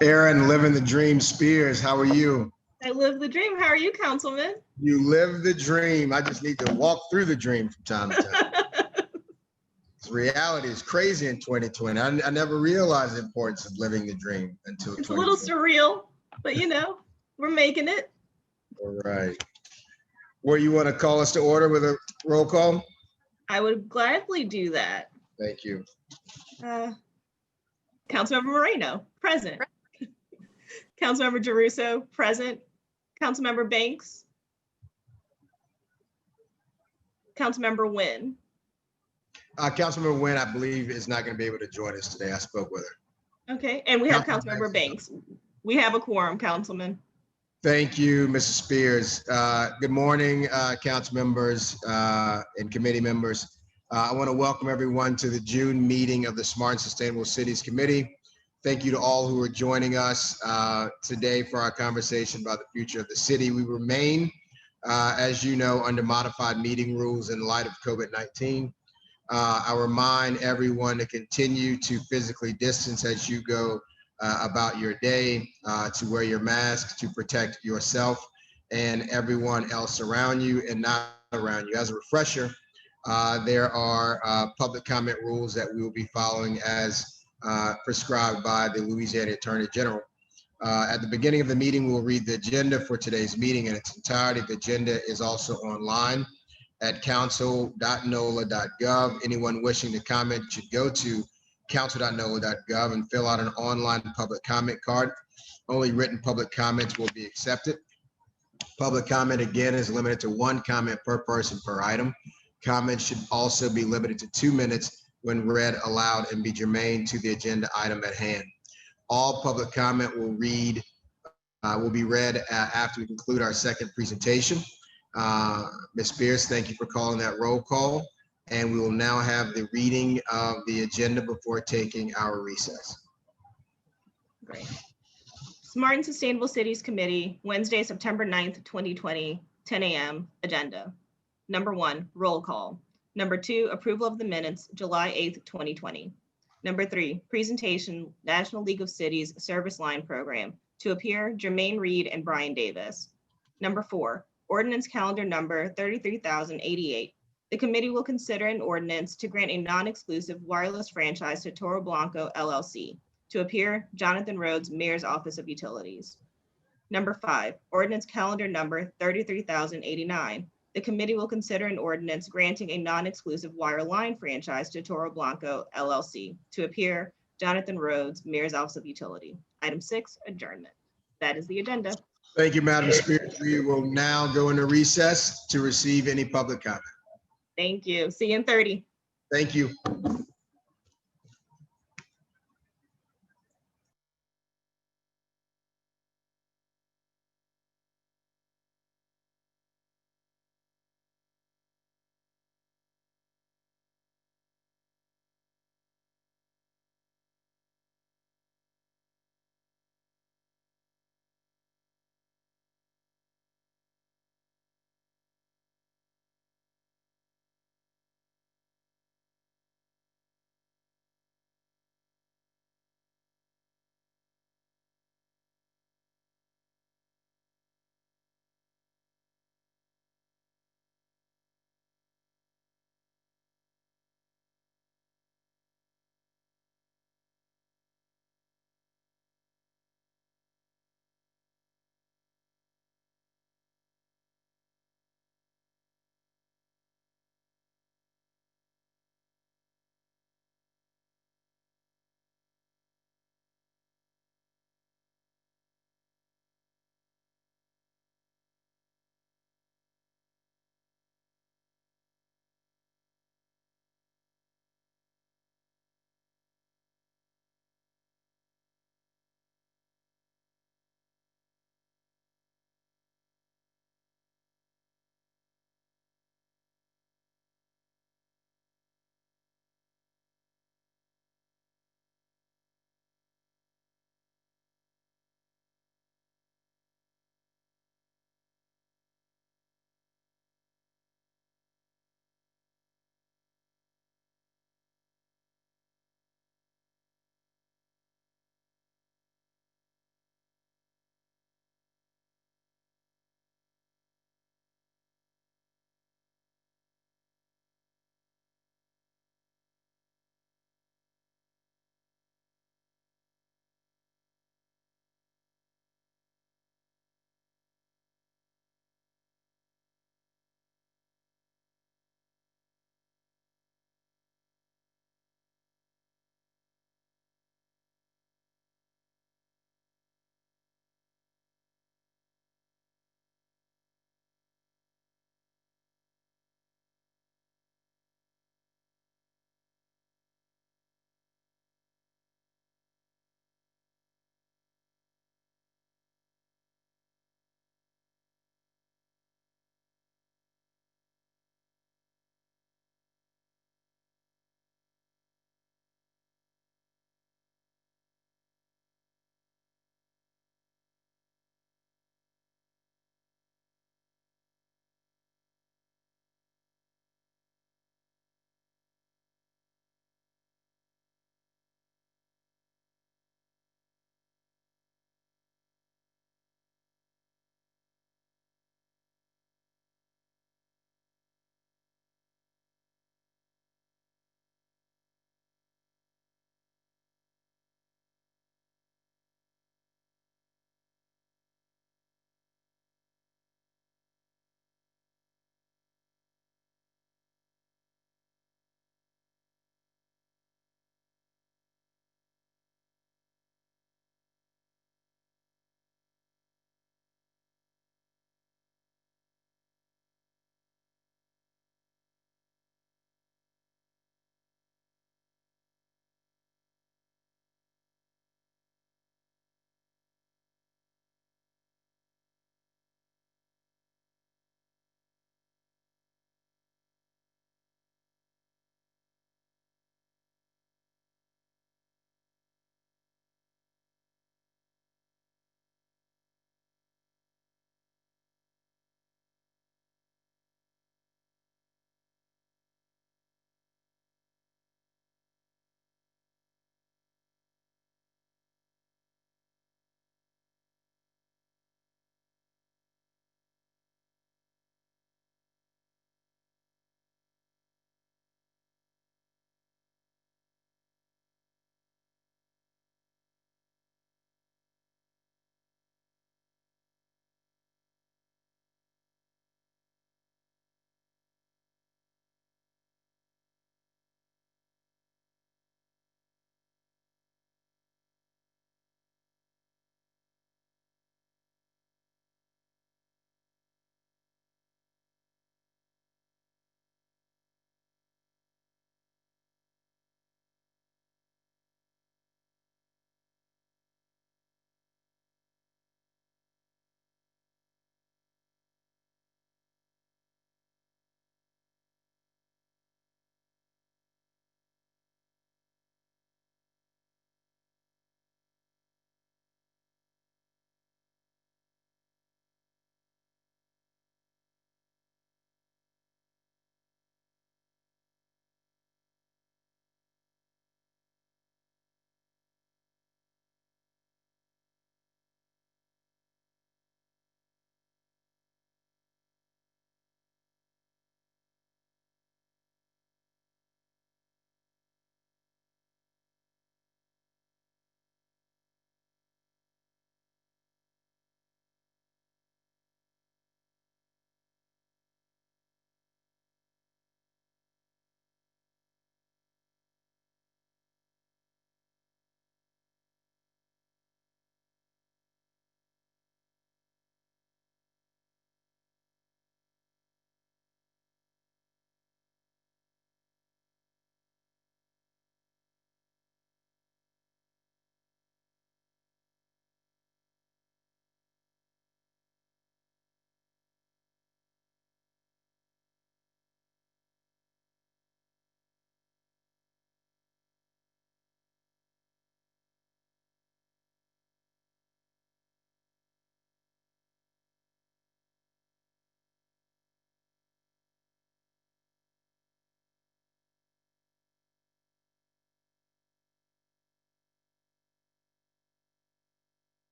Aaron, living the dream. Spears, how are you? I live the dream. How are you, Councilman? You live the dream. I just need to walk through the dream from time to time. Reality is crazy in 2020. I never realized the importance of living the dream until it's a little surreal, but we're making it. All right. Where you want to call us to order with a roll call? I would gladly do that. Thank you. Councilmember Moreno, present. Councilmember Giarrusso, present. Councilmember Banks. Councilmember Nguyen. Councilmember Nguyen, I believe, is not going to be able to join us today. I spoke with her. Okay, and we have Councilmember Banks. We have a quorum, Councilman. Thank you, Mrs. Spears. Good morning, council members and committee members. I want to welcome everyone to the June meeting of the Smart and Sustainable Cities Committee. Thank you to all who are joining us today for our conversation about the future of the city. We remain, as you know, under modified meeting rules in light of COVID-19. I remind everyone to continue to physically distance as you go about your day, to wear your mask, to protect yourself and everyone else around you and not around you. As a refresher, there are public comment rules that we will be following as prescribed by the Louisiana Attorney General. At the beginning of the meeting, we'll read the agenda for today's meeting in its entirety. The agenda is also online at council.nola.gov. Anyone wishing to comment should go to council.nola.gov and fill out an online public comment card. Only written public comments will be accepted. Public comment, again, is limited to 1 comment per person per item. Comments should also be limited to 2 minutes when read aloud and be germane to the agenda item at hand. All public comment will be read after we conclude our second presentation. Ms. Spears, thank you for calling that roll call. And we will now have the reading of the agenda before taking our recess. Great. Smart and Sustainable Cities Committee, Wednesday, September 9th, 2020, 10 a.m. agenda. Number 1, roll call. Number 2, approval of the minutes, July 8th, 2020. Number 3, presentation, National League of Cities Service Line Program. To appear, Jermaine Reed and Brian Davis. Number 4, ordinance calendar number 33,088. The committee will consider an ordinance to grant a non-exclusive wireless franchise to Toro Blanco LLC. To appear, Jonathan Rhodes, Mayor's Office of Utilities. Number 5, ordinance calendar number 33,089. The committee will consider an ordinance granting a non-exclusive wireline franchise to Toro Blanco LLC. To appear, Jonathan Rhodes, Mayor's Office of Utility. Item 6, adjournment. That is the agenda. Thank you, Madam Spears. We will now go into recess to receive any public comment. Thank you. See you in 30. Thank you.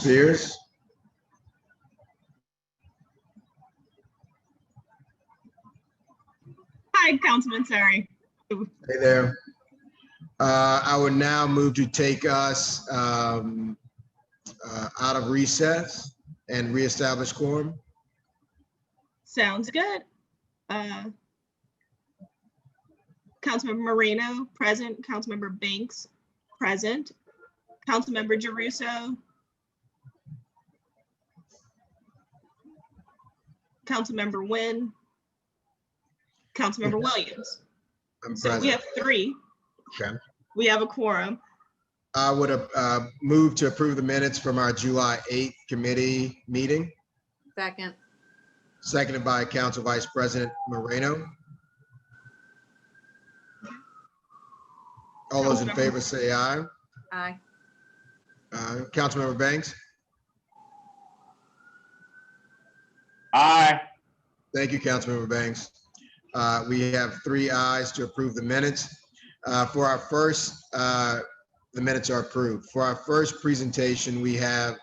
Spears? Hi, Councilman, sorry. Hey there. I would now move to take us out of recess and reestablish quorum. Sounds good. Councilmember Moreno, present. Councilmember Banks, present. Councilmember Jeruso. Councilmember Nguyen. Councilmember Williams. I'm So present. we have 3. Okay. We have a quorum. I would have moved to approve the minutes from our July 8th committee meeting, Second. seconded by Council Vice President Moreno. All those in favor say aye. Aye. Councilmember Banks? Aye. Thank you, Councilmember Banks. We have 3 ayes to approve the minutes. For our first, the minutes are approved. For our first presentation, we have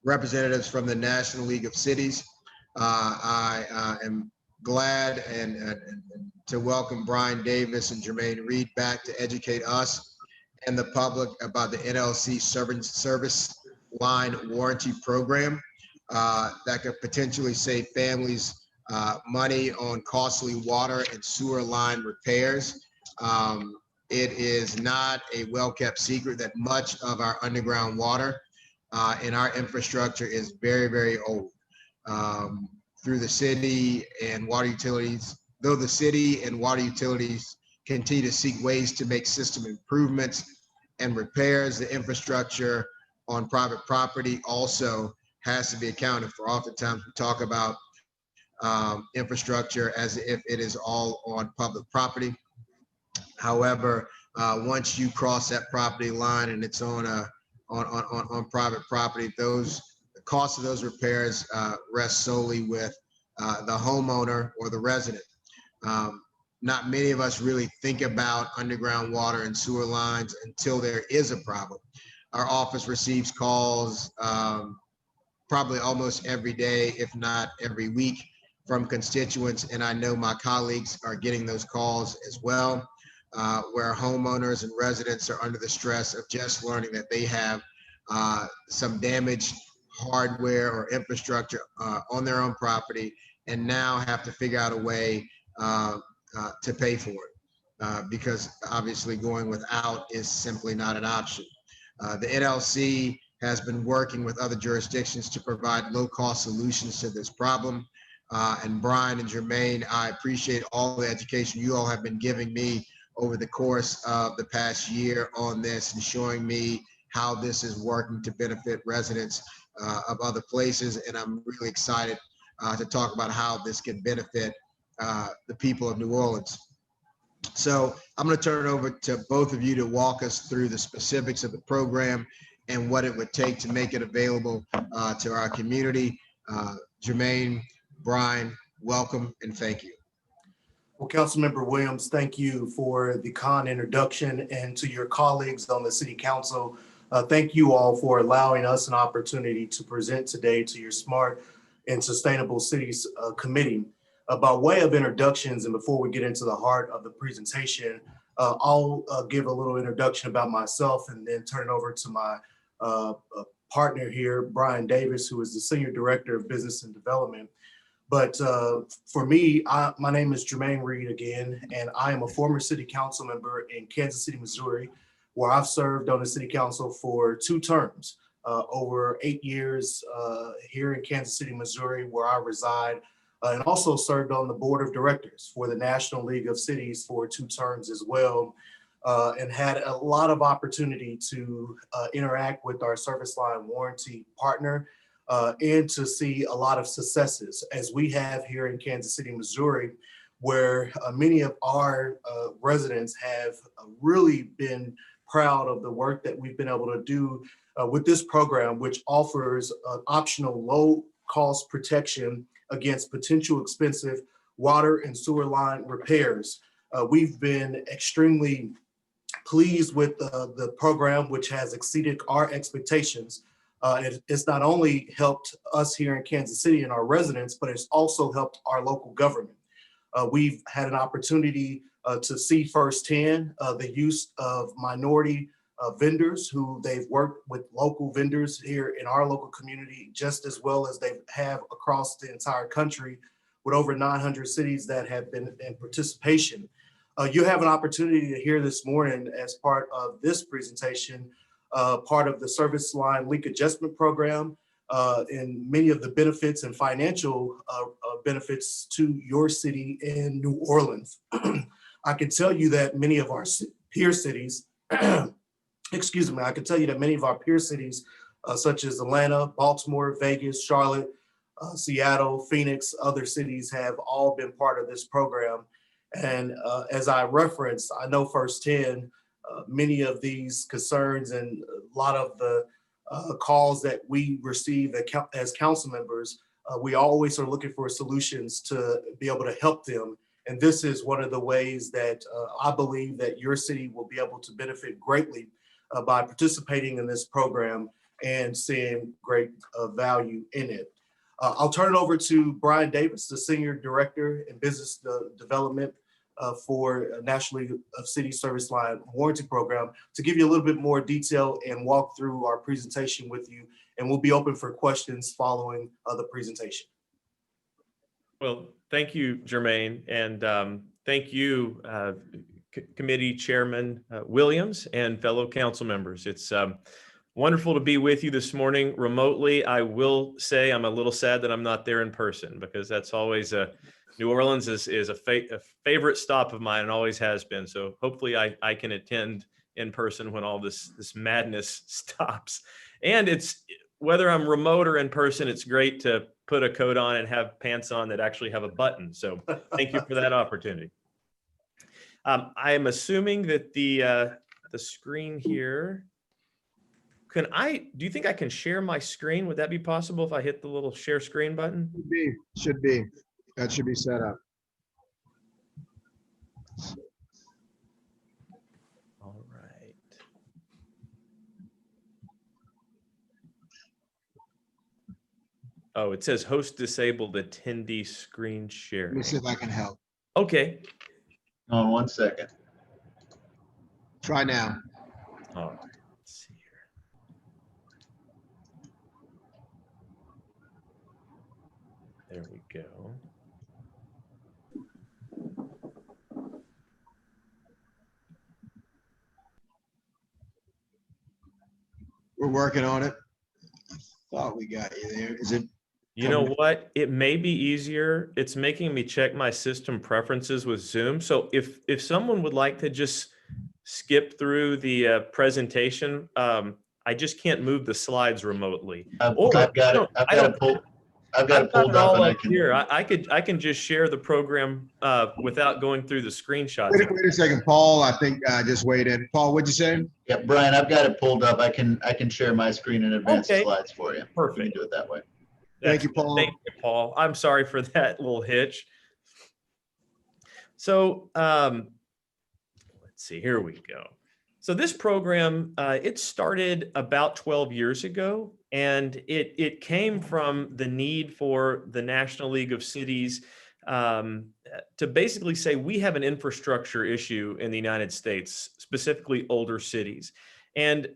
representatives from the National League of Cities. I am glad and to welcome Brian Davis and Jermaine Reed back to educate us and the public about the NLC service line warranty program that could potentially save families money on costly water and sewer line repairs. It is not a well-kept secret that much of our underground water and our infrastructure is very, very old. Through the city and water utilities, though the city and water utilities continue to seek ways to make system improvements and repairs, the infrastructure on private property also has to be accounted for. Oftentimes we talk about infrastructure as if it is all on public property. However, once you cross that property line and it's on private property, the cost of those repairs rest solely with the homeowner or the resident. Not many of us really think about underground water and sewer lines until there is a problem. Our office receives calls probably almost every day, if not every week, from constituents, and I know my colleagues are getting those calls as well, where homeowners and residents are under the stress of just learning that they have some damaged hardware or infrastructure on their own property and now have to figure out a way to pay for it because obviously going without is simply not an option. The NLC has been working with other jurisdictions to provide low-cost solutions to this problem. And Brian and Jermaine, I appreciate all the education you all have been giving me over the course of the past year on this and showing me how this is working to benefit residents of other places. And I'm really excited to talk about how this can benefit the people of New Orleans. So I'm going to turn it over to both of you to walk us through the specifics of the program and what it would take to make it available to our community. Jermaine, Brian, welcome and thank you. Well, Councilmember Williams, thank you for the kind introduction, and to your colleagues on the City Council, thank you all for allowing us an opportunity to present today to your Smart and Sustainable Cities Committee. By way of introductions, and before we get into the heart of the presentation, I'll give a little introduction about myself and then turn it over to my partner here, Brian Davis, who is the Senior Director of Business and Development. But for me, my name is Jermaine Reed again, and I am a former city council member in Kansas City, Missouri, where I've served on the city council for 2 terms, over 8 years here in Kansas City, Missouri, where I reside, and also served on the board of directors for the National League of Cities for 2 terms as well, and had a lot of opportunity to interact with our service line warranty partner, and to see a lot of successes as we have here in Kansas City, Missouri, where many of our residents have really been proud of the work that we've been able to do with this program, which offers optional low-cost protection against potential expensive water and sewer line repairs. We've been extremely pleased with the program, which has exceeded our expectations. It's not only helped us here in Kansas City and our residents, but it's also helped our local government. We've had an opportunity to see firsthand the use of minority vendors who they've worked with local vendors here in our local community, just as well as they have across the entire country with over 900 cities that have been in participation. You have an opportunity to hear this morning as part of this presentation, part of the service line leak adjustment program, and many of the benefits and financial benefits to your city in New Orleans. I can tell you that many of our peer cities, excuse me, I can tell you that many of our peer cities, such as Atlanta, Baltimore, Vegas, Charlotte, Seattle, Phoenix, other cities have all been part of this program. And as I referenced, I know firsthand many of these concerns and a lot of the calls that we receive as council members. We always are looking for solutions to be able to help them. And this is one of the ways that I believe that your city will be able to benefit greatly by participating in this program and seeing great value in it. I'll turn it over to Brian Davis, the Senior Director in Business Development for National League of Cities Service Line Warranty Program, to give you a little bit more detail and walk through our presentation with you. And we'll be open for questions following the presentation. Well, thank you, Jermaine, and thank you, Committee Chairman Williams and fellow council members. It's wonderful to be with you this morning remotely. I will say I'm a little sad that I'm not there in person, because that's always New Orleans is a favorite stop of mine and always has been. So hopefully I can attend in person when all this madness stops. And it's, whether I'm remote or in person, it's great to put a coat on and have pants on that actually have a button. So thank you for that opportunity. I am assuming that the screen here, do you think I can share my screen? Would that be possible if I hit the little share screen button? Should be. That should be set up. All right. Oh, it says host disabled attendee screen sharing. Let me see if I can help. Okay. On 1 second. Try now. All right. Let's see here. There we go. We're working on it. I thought we got you there. Is it? You know what? It may be easier. It's making me check my system preferences with Zoom. So if someone would like to just skip through the presentation, I just can't move the slides remotely. I've got it pulled up, and I can. Here, I can just share the program without going through the screenshots. Wait a second, Paul. I think just weighed in. Paul, what'd you say? Yeah, Brian, I've got it pulled up. I can share my screen and advance the Okay. slides for you. Perfect. We can do it that way. Thank you, Paul. Thank you, Paul. I'm sorry for that little hitch. So let's see, here we go. So this program, it started about 12 years ago, and it came from the need for the National League of Cities to basically say, we have an infrastructure issue in the United States, specifically older cities. And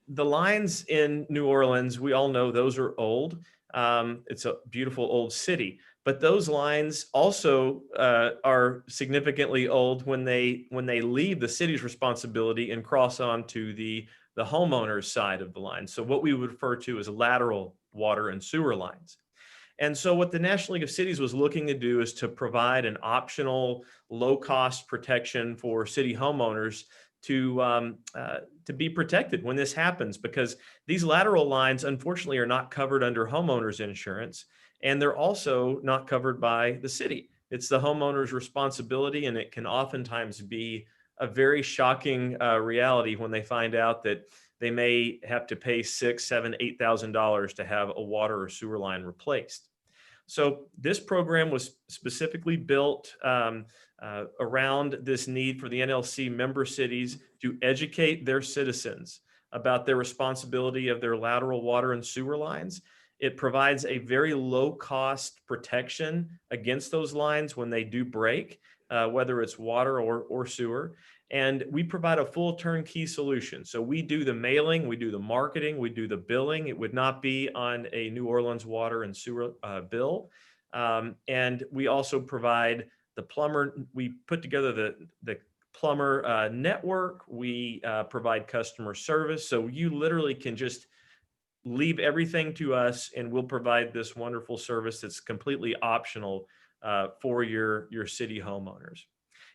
the lines in New Orleans, we all know those are old. It's a beautiful old city, but those lines also are significantly old when they leave the city's responsibility and cross on to the homeowners side of the line. So what we would refer to as lateral water and sewer lines. And so what the National League of Cities was looking to do is to provide an optional low-cost protection for city homeowners to be protected when this happens, because these lateral lines, unfortunately, are not covered under homeowners insurance, and they're also not covered by the city. It's the homeowner's responsibility, and it can oftentimes be a very shocking reality when they find out that they may have to pay $6,000, $7,000, $8,000 to have a water or sewer line replaced. So this program was specifically built around this need for the NLC member cities to educate their citizens about their responsibility of their lateral water and sewer lines. It provides a very low cost protection against those lines when they do break, whether it's water or sewer. And we provide a full turnkey solution. So we do the mailing, we do the marketing, we do the billing. It would not be on a New Orleans water and sewer bill. And we also provide the plumber. We put together the plumber network. We provide customer service. So you literally can just leave everything to us and we'll provide this wonderful service that's completely optional for your city homeowners.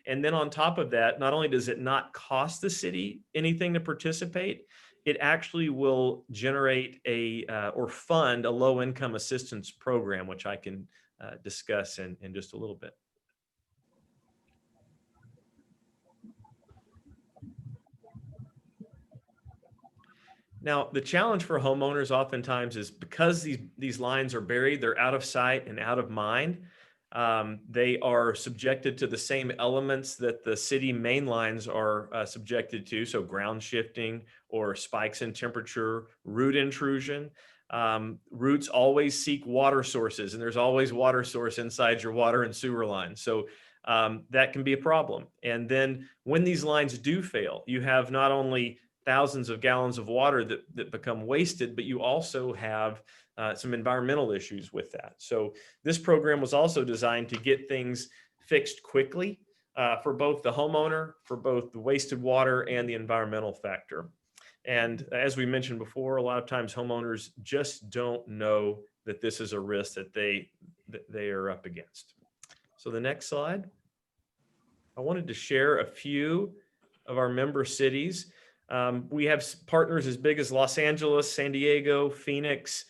And then on top of that, not only does it not cost the city anything to participate, it actually will generate or fund a low income assistance program, which I can discuss in just a little bit. Now, the challenge for homeowners oftentimes is because these lines are buried, they're out of sight and out of mind. They are subjected to the same elements that the city main lines are subjected to. So ground shifting or spikes in temperature, root intrusion. Roots always seek water sources, and there's always water source inside your water and sewer line. So that can be a problem. And then when these lines do fail, you have not only thousands of gallons of water that become wasted, but you also have some environmental issues with that. So this program was also designed to get things fixed quickly for both the homeowner, for both the wasted water and the environmental factor. And as we mentioned before, a lot of times homeowners just don't know that this is a risk that they are up against. So the next slide. I wanted to share a few of our member cities. We have partners as big as Los Angeles, San Diego, Phoenix.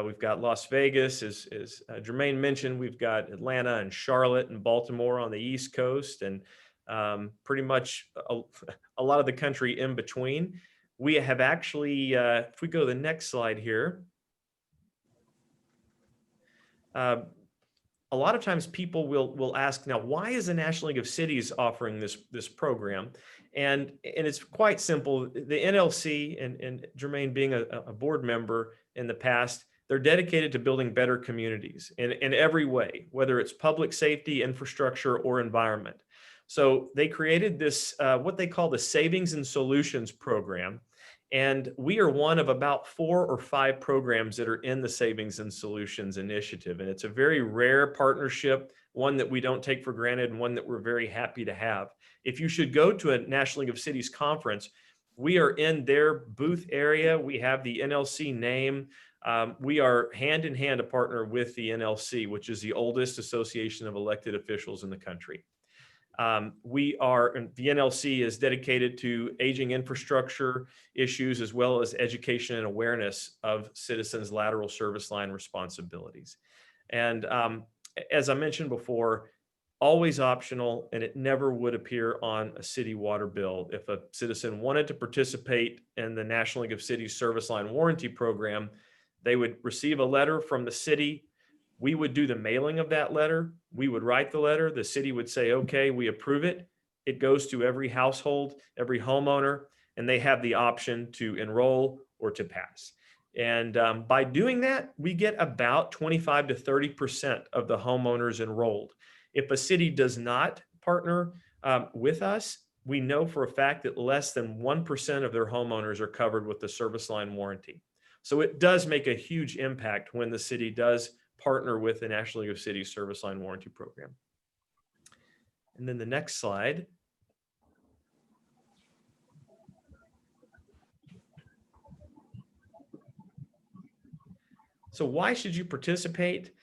We've got Las Vegas, as Jermaine mentioned. We've got Atlanta and Charlotte and Baltimore on the East Coast, and pretty much a lot of the country in between. We have actually, if we go to the next slide here, a lot of times people will ask, now, why is the National League of Cities offering this program? And it's quite simple. The NLC and Jermaine being a board member in the past, they're dedicated to building better communities in every way, whether it's public safety, infrastructure, or environment. So they created this, what they call the Savings and Solutions program. And we are one of about 4 or 5 programs that are in the Savings and Solutions initiative. And it's a very rare partnership, one that we don't take for granted and one that we're very happy to have. If you should go to a National League of Cities conference, we are in their booth area. We have the NLC name. We are hand in hand a partner with the NLC, which is the oldest association of elected officials in the country. The NLC is dedicated to aging infrastructure issues, as well as education and awareness of citizens' lateral service line responsibilities. And as I mentioned before, always optional, and it never would appear on a city water bill. If a citizen wanted to participate in the National League of Cities Service Line Warranty Program, they would receive a letter from the city. We would do the mailing of that letter. We would write the letter. The city would say, okay, we approve it. It goes to every household, every homeowner, and they have the option to enroll or to pass. And by doing that, we get about 25 to 30% of the homeowners enrolled. If a city does not partner with us, we know for a fact that less than 1% of their homeowners are covered with the service line warranty. So it does make a huge impact when the city does partner with the National League of Cities Service Line Warranty Program. And then the next slide. So why should you participate?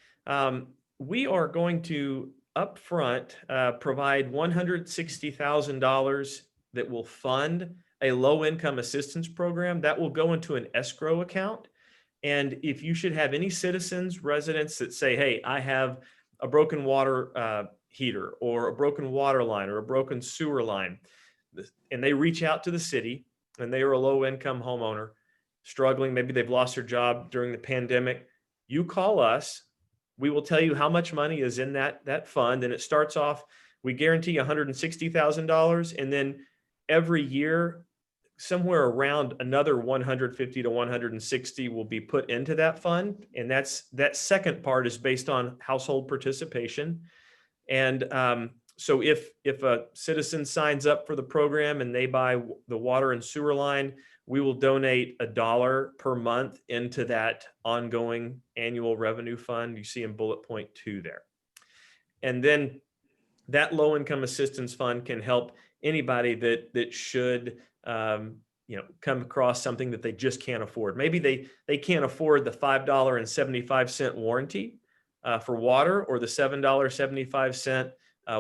We are going to upfront provide $160,000 that will fund a low-income assistance program that will go into an escrow account. And if you should have any citizens, residents that say, hey, I have a broken water heater or a broken water line or a broken sewer line, and they reach out to the city and they are a low-income homeowner struggling, maybe they've lost their job during the pandemic, you call us. We will tell you how much money is in that fund. And it starts off, we guarantee $160,000. And then every year somewhere around another 150 to 160 will be put into that fund. And that second part is based on household participation. And so if a citizen signs up for the program and they buy the water and sewer line, we will donate $1 per month into that ongoing annual revenue fund. You see in bullet point 2 there. And then that low income assistance fund can help anybody that should come across something that they just can't afford. Maybe they can't afford the $5.75 warranty for water, or the $7.75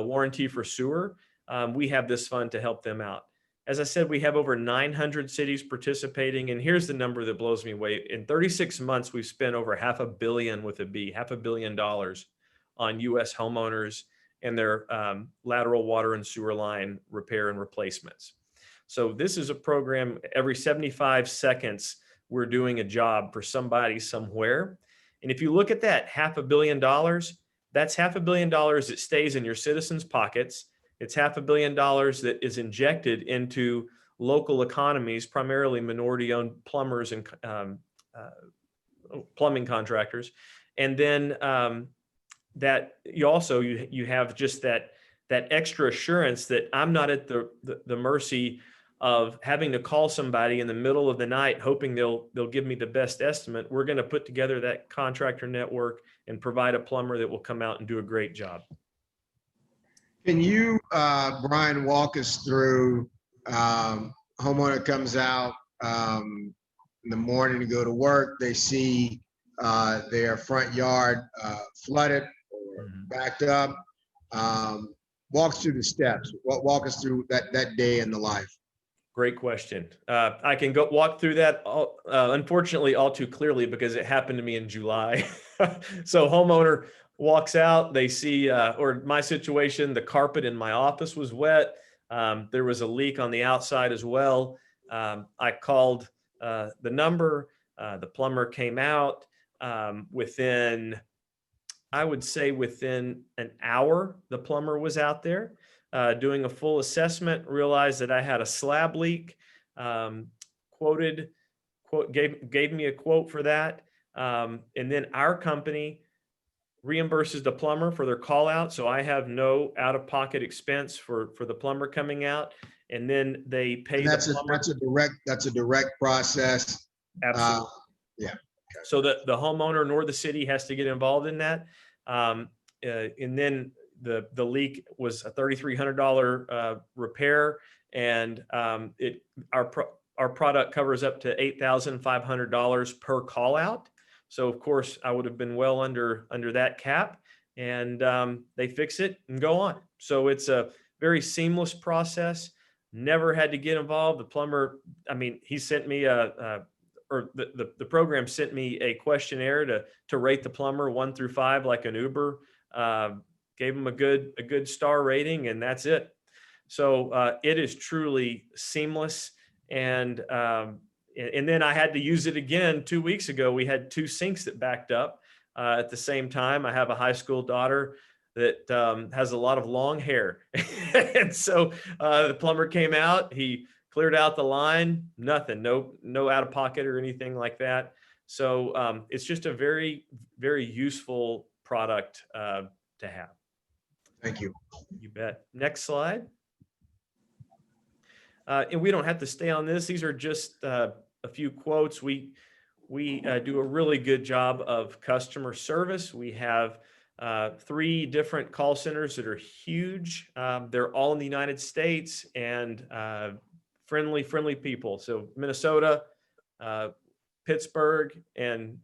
warranty for sewer. We have this fund to help them out. As I said, we have over 900 cities participating, and here's the number that blows me away. In 36 months, we've spent over $500 million with a B, $500 million on U.S. homeowners and their lateral water and sewer line repair and replacements. So this is a program, every 75 seconds, we're doing a job for somebody somewhere. And if you look at that, $500 million, that's $500 million that stays in your citizens' pockets. It's $500 million that is injected into local economies, primarily minority-owned plumbers and plumbing contractors. And then that you have just that extra assurance that I'm not at the mercy of having to call somebody in the middle of the night hoping they'll give me the best estimate. We're going to put together that contractor network and provide a plumber that will come out and do a great job. Can you, Brian, walk us through, homeowner comes out in the morning to go to work, they see their front yard flooded or backed up. Walk us through the steps. Walk us through that day in the life. Great question. I can go walk through that, unfortunately, all too clearly because it happened to me in July. So homeowner walks out, they see, or my situation, the carpet in my office was wet. There was a leak on the outside as well. I called the number, the plumber came out within, I would say within an hour, the plumber was out there doing a full assessment, realized that I had a slab leak, gave me a quote for that. And then our company reimburses the plumber for their call out. So I have no out-of-pocket expense for the plumber coming out. And then they pay the plumber. That's a direct process. Absolutely. Yeah. Okay. So the homeowner nor the city has to get involved in that. And then the leak was a $3,300 repair, and our product covers up to $8,500 per call out. So of course I would have been well under that cap, and they fix it and go on. So it's a very seamless process. Never had to get involved. The plumber, I mean, he sent me the program sent me a questionnaire to rate the plumber 1 through 5 like an Uber. Gave him a good star rating, and that's it. So it is truly seamless. And then I had to use it again 2 weeks ago. We had 2 sinks that backed up at the same time. I have a high school daughter that has a lot of long hair. And so the plumber came out, he cleared out the line, nothing, no out of pocket or anything like that. So it's just a very, very useful product to have. Thank you. You bet. Next slide. And we don't have to stay on this. These are just a few quotes. We do a really good job of customer service. We have 3 different call centers that are huge. They're all in the United States, and friendly people. So Minnesota, Pittsburgh, and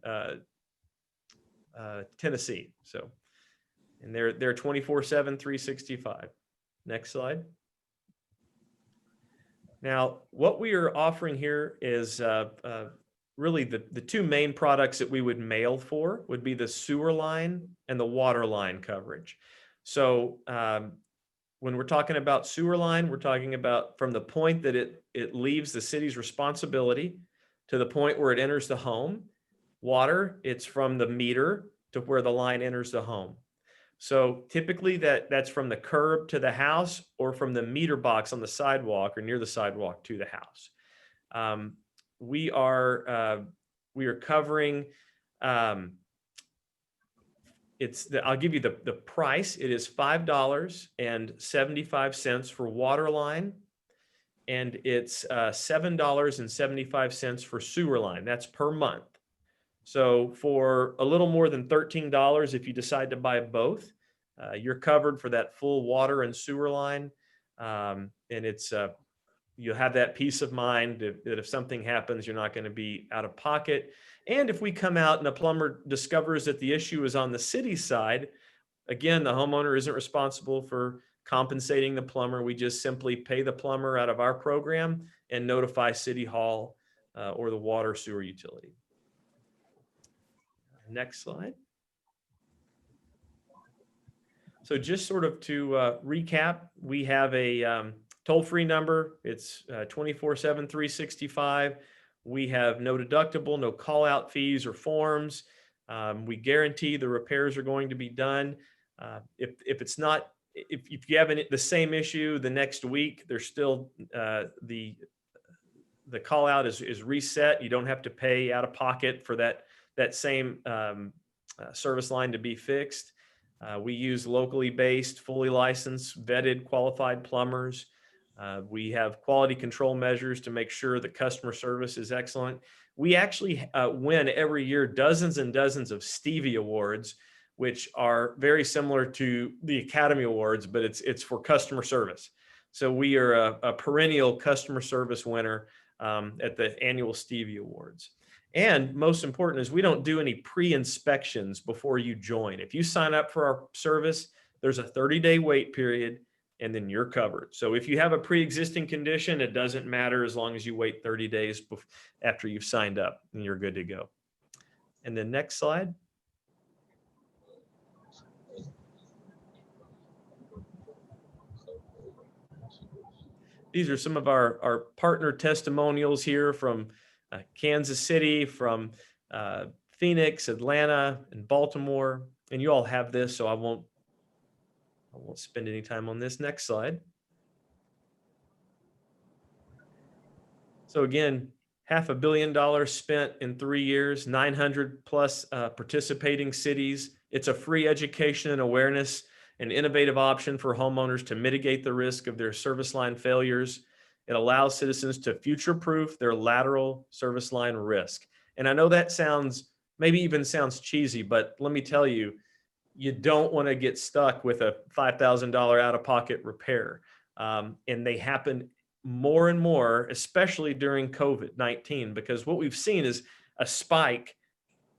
Tennessee. So, and they're 24/7, 365. Next slide. Now, what we are offering here is really the 2 main products that we would mail for would be the sewer line and the water line coverage. So when we're talking about sewer line, we're talking about from the point that it leaves the city's responsibility to the point where it enters the home. Water, it's from the meter to where the line enters the home. So typically that's from the curb to the house, or from the meter box on the sidewalk or near the sidewalk to the house. We are covering, I'll give you the price. It is $5.75 for water line, and it's $7.75 for sewer line. That's per month. So for a little more than $13, if you decide to buy both, you're covered for that full water and sewer line. And it's you'll have that peace of mind that if something happens, you're not going to be out of pocket. And if we come out and a plumber discovers that the issue is on the city side, again, the homeowner isn't responsible for compensating the plumber. We just simply pay the plumber out of our program and notify City Hall or the water sewer utility. Next slide. So just sort of to recap, we have a toll-free number. It's 24/7, 365. We have no deductible, no call-out fees or forms. We guarantee the repairs are going to be done. If it's not, if you have the same issue the next week, there's still the call-out is reset. You don't have to pay out of pocket for that same service line to be fixed. We use locally based, fully licensed, vetted, qualified plumbers. We have quality control measures to make sure that customer service is excellent. We actually win every year dozens and dozens of Stevie Awards, which are very similar to the Academy Awards, but it's for customer service. So we are a perennial customer service winner at the annual Stevie Awards. And most important is we don't do any pre-inspections before you join. If you sign up for our service, there's a 30-day wait period, and then you're covered. So if you have a pre-existing condition, it doesn't matter as long as you wait 30 days after you've signed up, and you're good to go. And then next slide. These are some of our partner testimonials here from Kansas City, from Phoenix, Atlanta, and Baltimore. And you all have this, so I won't spend any time on this. Next slide. So again, $500 million spent in 3 years, 900 plus participating cities. It's a free education and awareness, an innovative option for homeowners to mitigate the risk of their service line failures. It allows citizens to future-proof their lateral service line risk. And I know that maybe even sounds cheesy, but let me tell you, you don't want to get stuck with a $5,000 out-of-pocket repair. And they happen more and more, especially during COVID-19, because what we've seen is a spike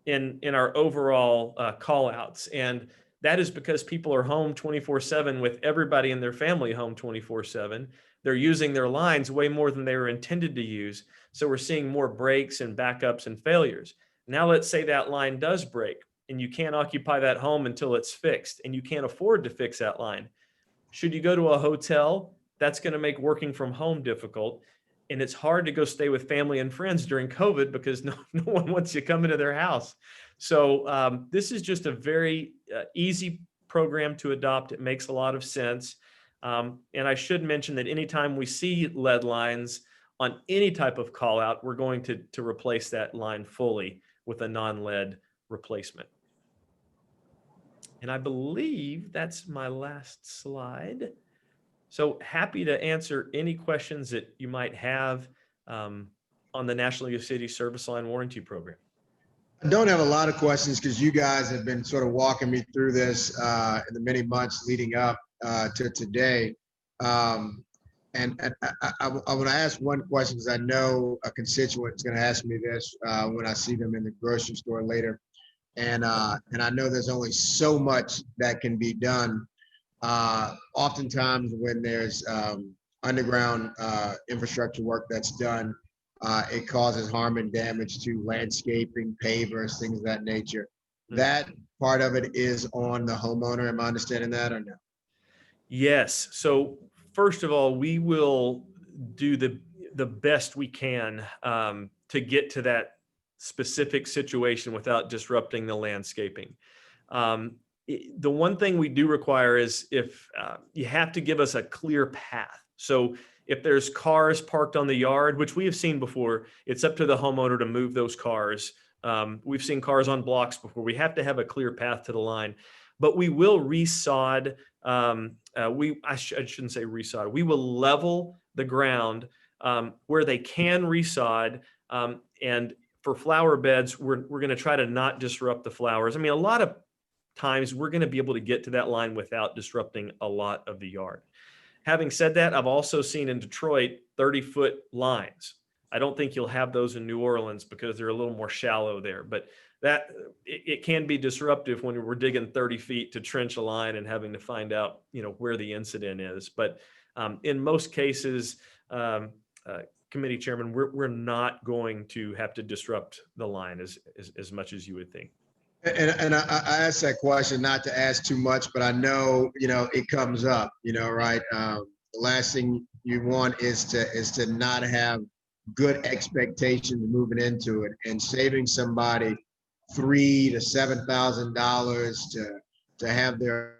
in our overall call-outs. And that is because people are home 24/7 with everybody in their family home 24/7. They're using their lines way more than they were intended to use. So we're seeing more breaks and backups and failures. Now let's say that line does break and you can't occupy that home until it's fixed, and you can't afford to fix that line. Should you go to a hotel? That's going to make working from home difficult. And it's hard to go stay with family and friends during COVID because no one wants you to come into their house. So this is just a very easy program to adopt. It makes a lot of sense. And I should mention that anytime we see lead lines on any type of call out, we're going to replace that line fully with a non-lead replacement. And I believe that's my last slide. So happy to answer any questions that you might have on the National League of Cities Service Line Warranty Program. I don't have a lot of questions because you guys have been sort of walking me through this in the many months leading up to today. And I want to ask one question because I know a constituent is going to ask me this when I see them in the grocery store later. And I know there's only so much that can be done. Oftentimes when there's underground infrastructure work that's done, it causes harm and damage to landscaping, pavers, things of that nature. That part of it is on the homeowner. Am I understanding that or no? Yes. So first of all, we will do the best we can to get to that specific situation without disrupting the landscaping. The one thing we do require is if you have to give us a clear path. So If there's cars parked on the yard, which we have seen before, it's up to the homeowner to move those cars. We've seen cars on blocks before. We have to have a clear path to the line, but we will resod. I shouldn't say resod. We will level the ground where they can resod. And for flower beds, we're going to try to not disrupt the flowers. I mean, a lot of times we're going to be able to get to that line without disrupting a lot of the yard. Having said that, I've also seen in Detroit 30-foot lines. I don't think you'll have those in New Orleans because they're a little more shallow there, but it can be disruptive when we're digging 30 feet to trench a line and having to find out, where the incident is. But in most cases, Committee Chairman, we're not going to have to disrupt the line as much as you would think. And I asked that question not to ask too much, but I know, it comes up, right? The last thing you want is to not have good expectations moving into it, and saving somebody $3,000 to $7,000 to have their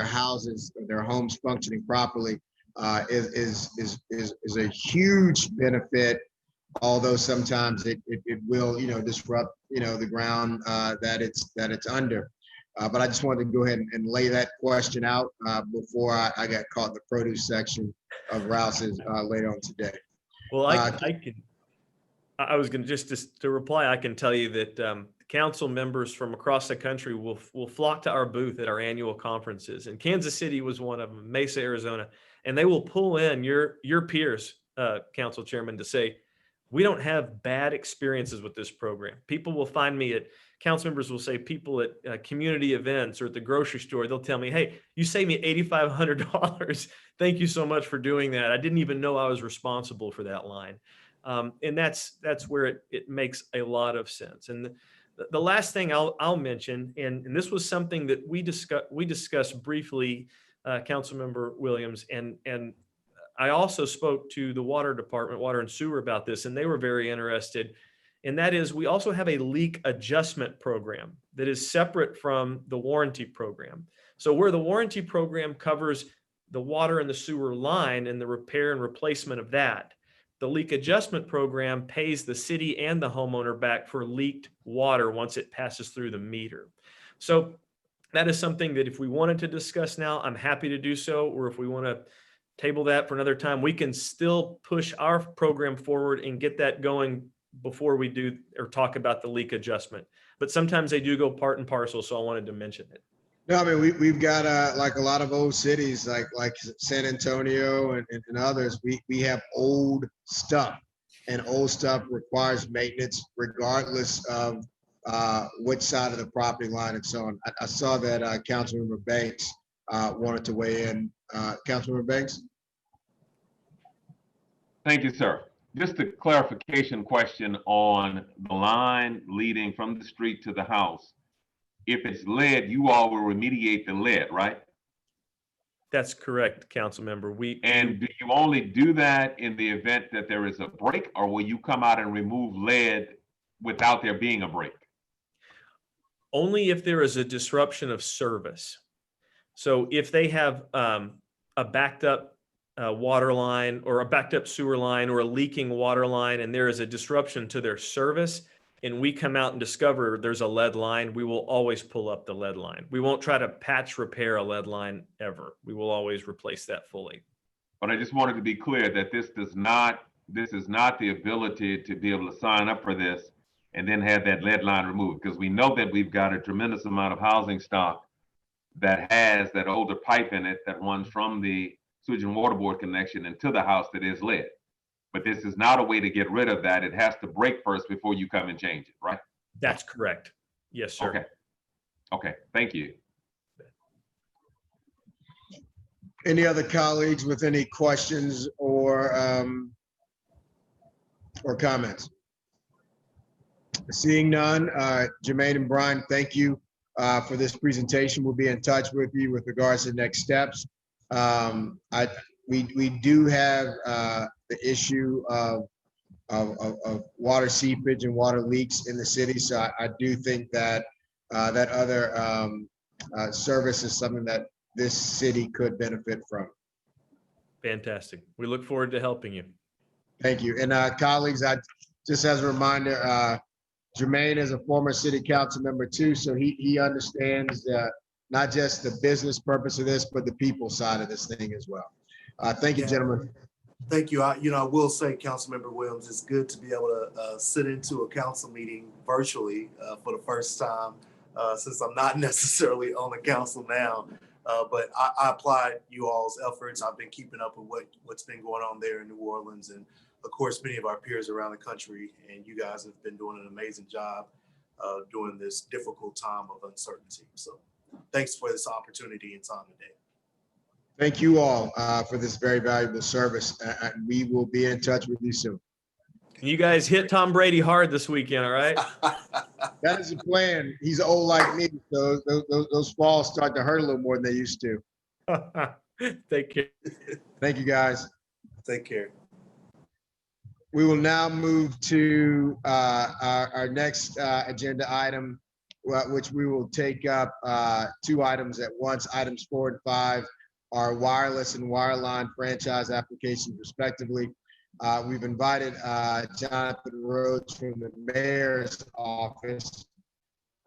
houses, their homes functioning properly is a huge benefit. Although sometimes it will disrupt the ground that it's under. But I just wanted to go ahead and lay that question out before I got caught in the produce section of Rouse's later on today. Well, I was going to just to reply. I can tell you that council members from across the country will flock to our booth at our annual conferences, and Kansas City was one of them, Mesa, Arizona, and they will pull in your peers, council chairman, to say, we don't have bad experiences with this program. People will find me council members will say, people at community events or at the grocery store, they'll tell me, hey, you saved me $8,500. Thank you so much for doing that. I didn't even know I was responsible for that line. And that's where it makes a lot of sense. And the last thing I'll mention, and this was something that we discussed briefly, Councilmember Williams, and I also spoke to the water department, water and sewer, about this, and they were very interested. And that is, we also have a leak adjustment program that is separate from the warranty program. So where the warranty program covers the water and the sewer line and the repair and replacement of that, the leak adjustment program pays the city and the homeowner back for leaked water once it passes through the meter. So that is something that if we wanted to discuss now, I'm happy to do so. Or if we want to table that for another time, we can still push our program forward and get that going before we do or talk about the leak adjustment. But sometimes they do go part and parcel, so I wanted to mention it. No, I mean, we've got like a lot of old cities like San Antonio and others. We have old stuff, and old stuff requires maintenance regardless of which side of the property line and so on. I saw that Councilmember Banks wanted to weigh in. Councilmember Banks? Thank you, sir. Just a clarification question on the line leading from the street to the house. If it's lead, you all will remediate the lead, right? That's correct, council member. And do you only do that in the event that there is a break, or will you come out and remove lead without there being a break? Only if there is a disruption of service. So if they have a backed up water line or a backed up sewer line or a leaking water line, and there is a disruption to their service, and we come out and discover there's a lead line, we will always pull up the lead line. We won't try to patch repair a lead line ever. We will always replace that fully. But I just wanted to be clear that this is not the ability to be able to sign up for this and then have that lead line removed, because we know that we've got a tremendous amount of housing stock that has that older pipe in it that runs from the sewage and water board connection into the house that is lead. But this is not a way to get rid of that. It has to break first before you come and change it, right? That's correct. Yes, sir. Okay. Okay, thank you. Any other colleagues with any questions or comments? Seeing none, Jermaine and Brian, thank you for this presentation. We'll be in touch with you with regards to next steps. We do have the issue of water seepage and water leaks in the city. So I do think that that other service is something that this city could benefit from. Fantastic. We look forward to helping you. Thank you. And colleagues, just as a reminder, Jermaine is a former city council member too, so he understands not just the business purpose of this, but the people side of this thing as well. Thank you, Yeah. gentlemen. Thank you. I will say, Councilmember Williams, it's good to be able to sit into a council meeting virtually for the first time since I'm not necessarily on the council now. But I applaud you all's efforts. I've been keeping up with what's been going on there in New Orleans, and of course, many of our peers around the country. And you guys have been doing an amazing job during this difficult time of uncertainty. So thanks for this opportunity and time today. Thank you all for this very valuable service. We will be in touch with you soon. You guys hit Tom Brady hard this weekend, all right? That is the plan. He's old like me, so those falls start to hurt a little more than they used to. Take care. Thank you, guys. Take care. We will now move to our next agenda item, which we will take up two items at once. Items 4 and 5 are wireless and wireline franchise applications respectively. We've invited Jonathan Rhodes from the mayor's office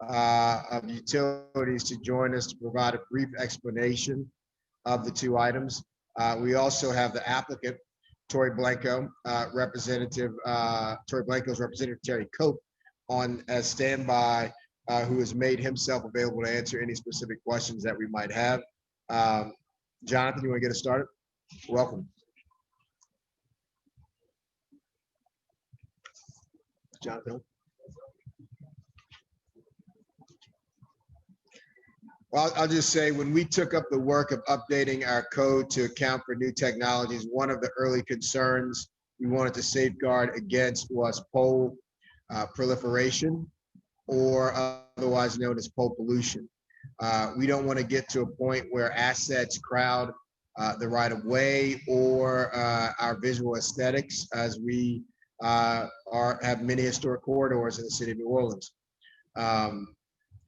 of utilities to join us to provide a brief explanation of the two items. We also have the applicant, Tori Blanco's representative Terry Cope on as standby, who has made himself available to answer any specific questions that we might have. Jonathan, you want to get us started? Welcome. Jonathan. Well, I'll just say, when we took up the work of updating our code to account for new technologies, one of the early concerns we wanted to safeguard against was pole proliferation, or otherwise known as pole pollution. We don't want to get to a point where assets crowd the right of way or our visual aesthetics, as we have many historic corridors in the city of New Orleans,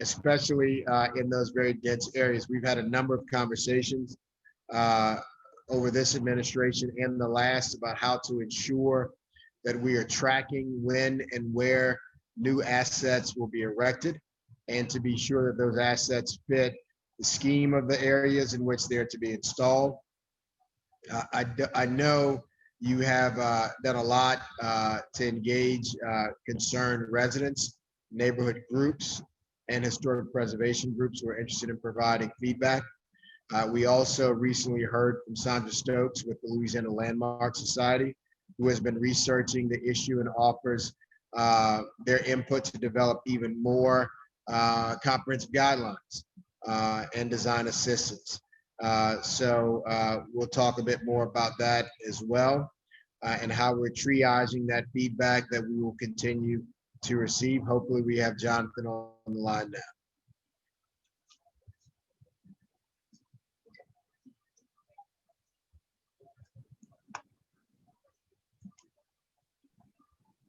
especially in those very dense areas. We've had a number of conversations over this administration and the last about how to ensure that we are tracking when and where new assets will be erected, and to be sure that those assets fit the scheme of the areas in which they're to be installed. I know you have done a lot to engage concerned residents, neighborhood groups, and historic preservation groups who are interested in providing feedback. We also recently heard from Sandra Stokes with the Louisiana Landmark Society, who has been researching the issue and offers their input to develop even more comprehensive guidelines and design assistance. So we'll talk a bit more about that as well, and how we're triaging that feedback that we will continue to receive. Hopefully we have Jonathan on the line now.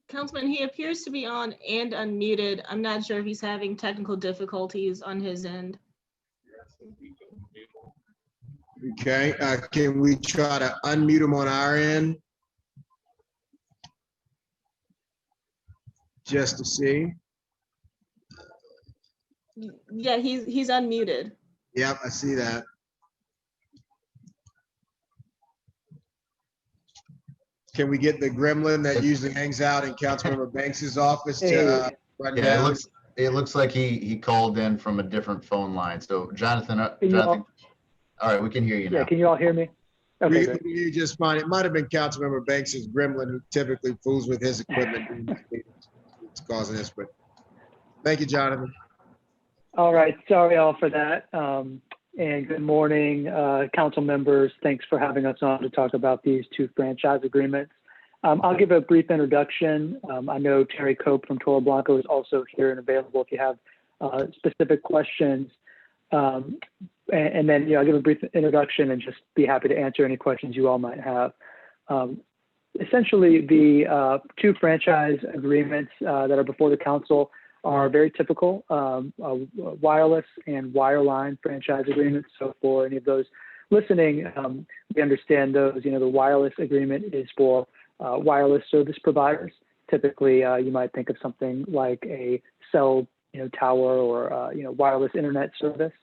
Councilman, he appears to be on and unmuted. I'm not sure if he's having technical difficulties on his end. Okay, can we try to unmute him on our end? Just to see. Yeah, he's unmuted. Yep, I see that. Can we get the gremlin that usually hangs out in Councilmember Banks's office to run Yeah, down? it looks like he called in from a different phone line. So Jonathan, all right, we can hear you now. Yeah, can you all hear me? Okay, We great. can hear you just fine. It might have been Councilmember Banks's gremlin, who typically fools with his equipment. It's causing this, but thank you, Jonathan. All right, sorry all for that. And good morning, council members. Thanks for having us on to talk about these two franchise agreements. I'll give a brief introduction. I know Terry Cope from Toro Blanco is also here and available if you have specific questions. And then, I'll give a brief introduction and just be happy to answer any questions you all might have. Essentially, the two franchise agreements that are before the council are very typical wireless and wireline franchise agreements. So for any of those listening, we understand those, the wireless agreement is for wireless service providers. Typically, you might think of something like a cell, tower or, wireless internet service.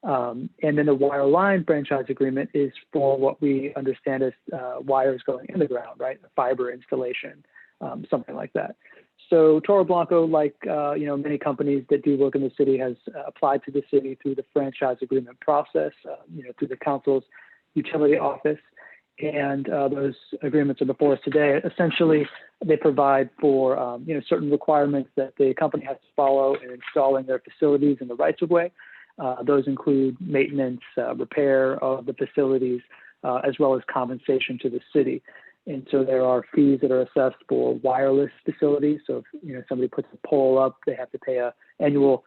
And then the wireline franchise agreement is for what we understand as wires going in the ground, right? A fiber installation, something like that. So Toro Blanco, like many companies that do work in the city, has applied to the city through the franchise agreement process, through the council's utility office. And those agreements are before us today. Essentially, they provide for certain requirements that the company has to follow in installing their facilities in the rights of way. Those include maintenance, repair of the facilities, as well as compensation to the city. And so there are fees that are assessed for wireless facilities. So if somebody puts a pole up, they have to pay an annual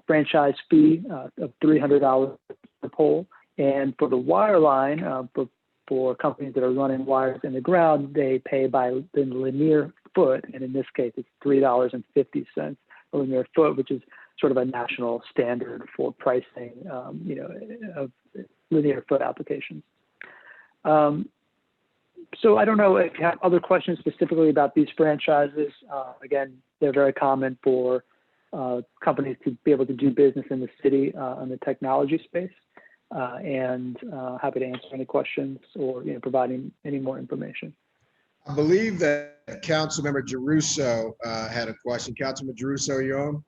franchise fee of $300 per pole. And for the wireline, for companies that are running wires in the ground, they pay by the linear foot. And in this case, it's $3.50 a linear foot, which is sort of a national standard for pricing, of linear foot applications. So I don't know if you have other questions specifically about these franchises. Again, they're very common for companies to be able to do business in the city in the technology space. And happy to answer any questions or providing any more information. I believe that Councilmember Giarrusso had a question. Councilmember Giarrusso, are you on?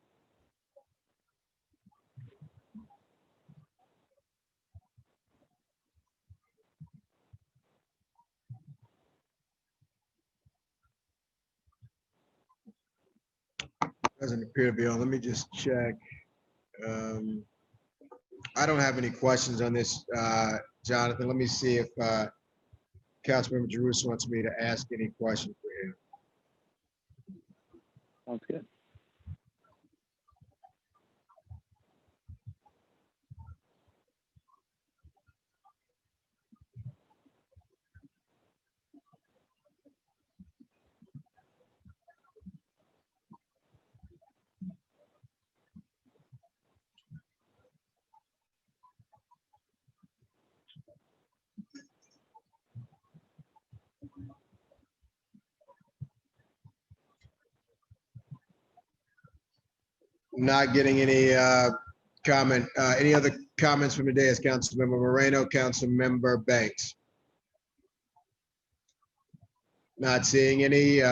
Doesn't appear to be on. Let me just check. I don't have any questions on this, Jonathan. Let me see if Councilmember Giarrusso wants me to ask any questions for him. Sounds good. Not getting any comment. Any other comments from today as Councilmember Moreno, Councilmember Banks? Not seeing any.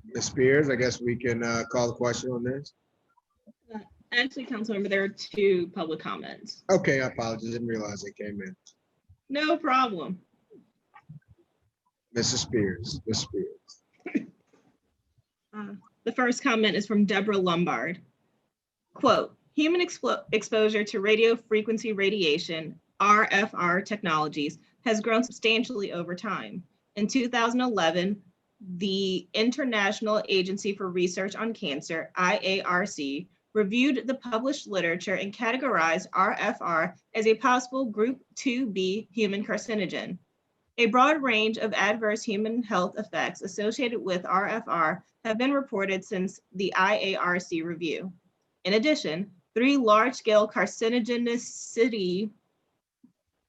Ms. Spears, I guess we can call the question on this. Actually, Councilmember, there are 2 public comments. Okay, I apologize. Didn't realize they came in. No problem. Mrs. Spears, Ms. Spears. The first comment is from Deborah Lombard. Quote, human exposure to radio frequency radiation, RFR technologies, has grown substantially over time. In 2011, the International Agency for Research on Cancer, IARC, reviewed the published literature and categorized RFR as a possible Group 2B human carcinogen. A broad range of adverse human health effects associated with RFR have been reported since the IARC review. In addition, 3 large-scale carcinogenicity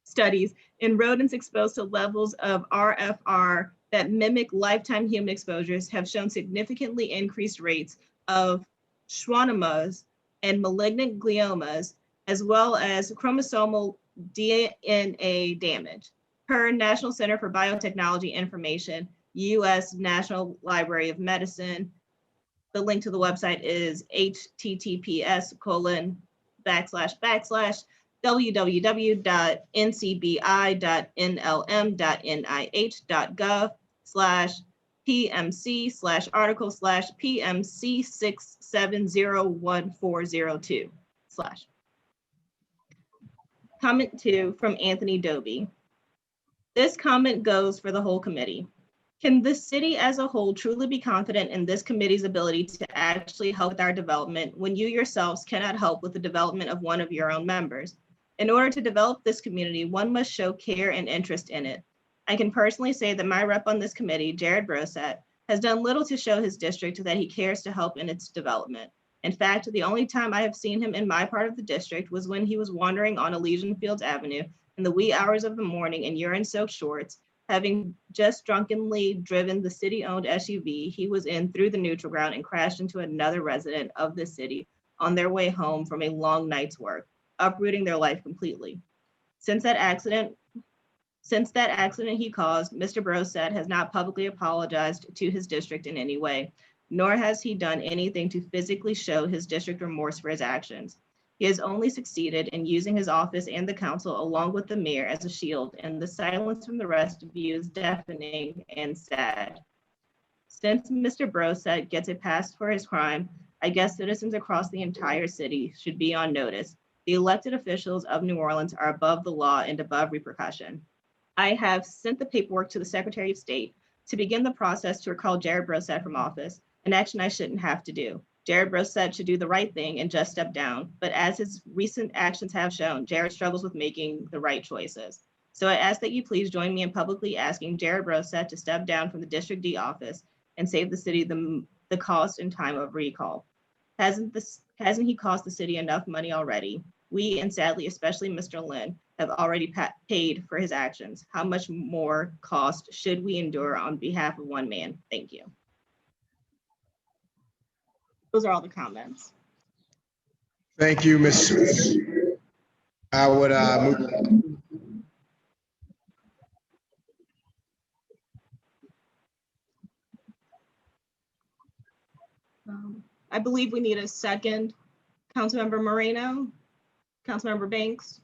studies in rodents exposed to levels of RFR that mimic lifetime human exposures have shown significantly increased rates of schwannomas and malignant gliomas, as well as chromosomal DNA damage. Per National Center for Biotechnology Information, U.S. National Library of Medicine. The link to the website is https:/www.ncbi.nlm.nih.gov/PMC/article/PMC67014002/. Comment 2 from Anthony Doby. This comment goes for the whole committee. Can the city as a whole truly be confident in this committee's ability to actually help with our development when you yourselves cannot help with the development of one of your own members? In order to develop this community, one must show care and interest in it. I can personally say that my rep on this committee, Jared Brosat, has done little to show his district that he cares to help in its development. In fact, the only time I have seen him in my part of the district was when he was wandering on Elysian Fields Avenue in the wee hours of the morning in urine-soaked shorts, having just drunkenly driven the city-owned SUV he was in through the neutral ground and crashed into another resident of the city on their way home from a long night's work, uprooting their life completely. Since that accident he caused, Mr. Brosette has not publicly apologized to his district in any way, nor has he done anything to physically show his district remorse for his actions. He has only succeeded in using his office and the council along with the mayor as a shield, and the silence from the rest of you is deafening and sad. Since Mr. Brosette gets a pass for his crime, I guess citizens across the entire city should be on notice. The elected officials of New Orleans are above the law and above repercussion. I have sent the paperwork to the Secretary of State to begin the process to recall Jared Brosette from office, an action I shouldn't have to do. Jared Brosette should do the right thing and just step down. But as his recent actions have shown, Jared struggles with making the right choices. So I ask that you please join me in publicly asking Jared Brosette to step down from the District D office and save the city the cost and time of recall. Hasn't he cost the city enough money already? We, and sadly, especially Mr. Lynn, have already paid for his actions. How much more cost should we endure on behalf of one man? Thank you. Those are all the comments. Thank you, Ms. Smith. I would move. I believe we need a second. Councilmember Moreno, Councilmember Banks.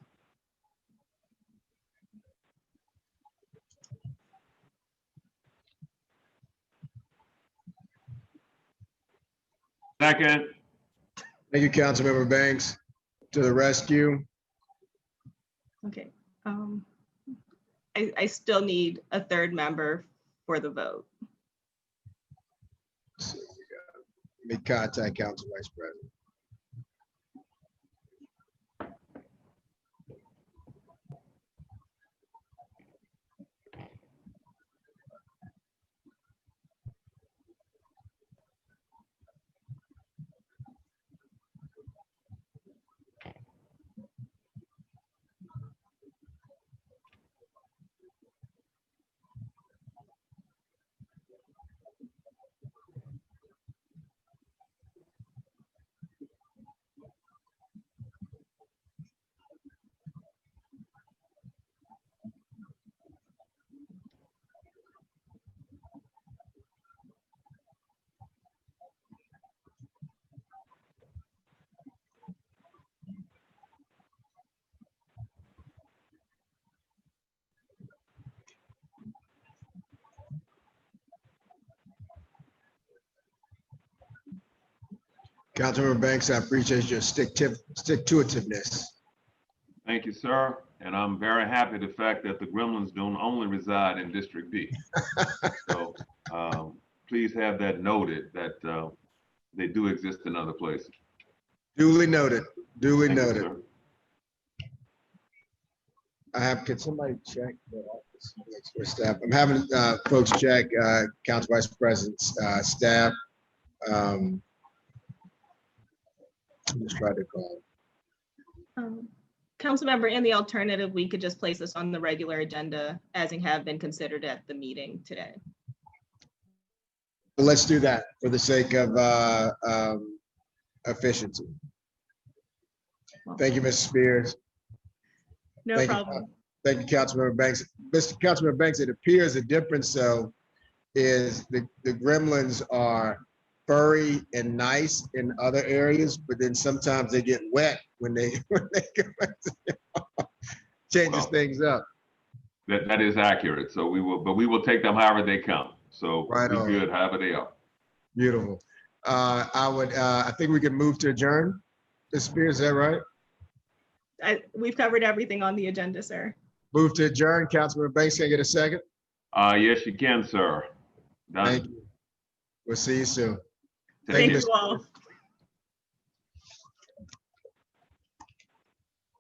Second. Thank you, Councilmember Banks. To the rescue. Okay. I still need a third member for the vote. Let me contact Council Vice President. Councilmember Banks, I appreciate your stick-to-itiveness. Thank you, sir. And I'm very happy the fact that the gremlins don't only reside in District B. So please have that noted that they do exist in other places. Duly noted. Duly Thank you, noted. sir. Can somebody check the office for staff? I'm having folks check Council Vice President's staff. Just try to call. Councilmember, in the alternative, we could just place this on the regular agenda as it have been considered at the meeting today. Let's do that for the sake of efficiency. Thank you, Mr. Spears. No problem. Thank you, Councilmember Banks. Mr. Councilmember Banks, it appears the difference though is the gremlins are furry and nice in other areas, but then sometimes they get wet when they changes things up. That is accurate. So we will take them however they come. So Right we're on. good however they are. Beautiful. I think we can move to adjourn. Mr. Spears, is that right? We've covered everything on the agenda, sir. Move to adjourn. Councilmember Banks, can I get a second? Yes, you can, sir. Done. Thank you. We'll see you soon. Take Thank care. you all.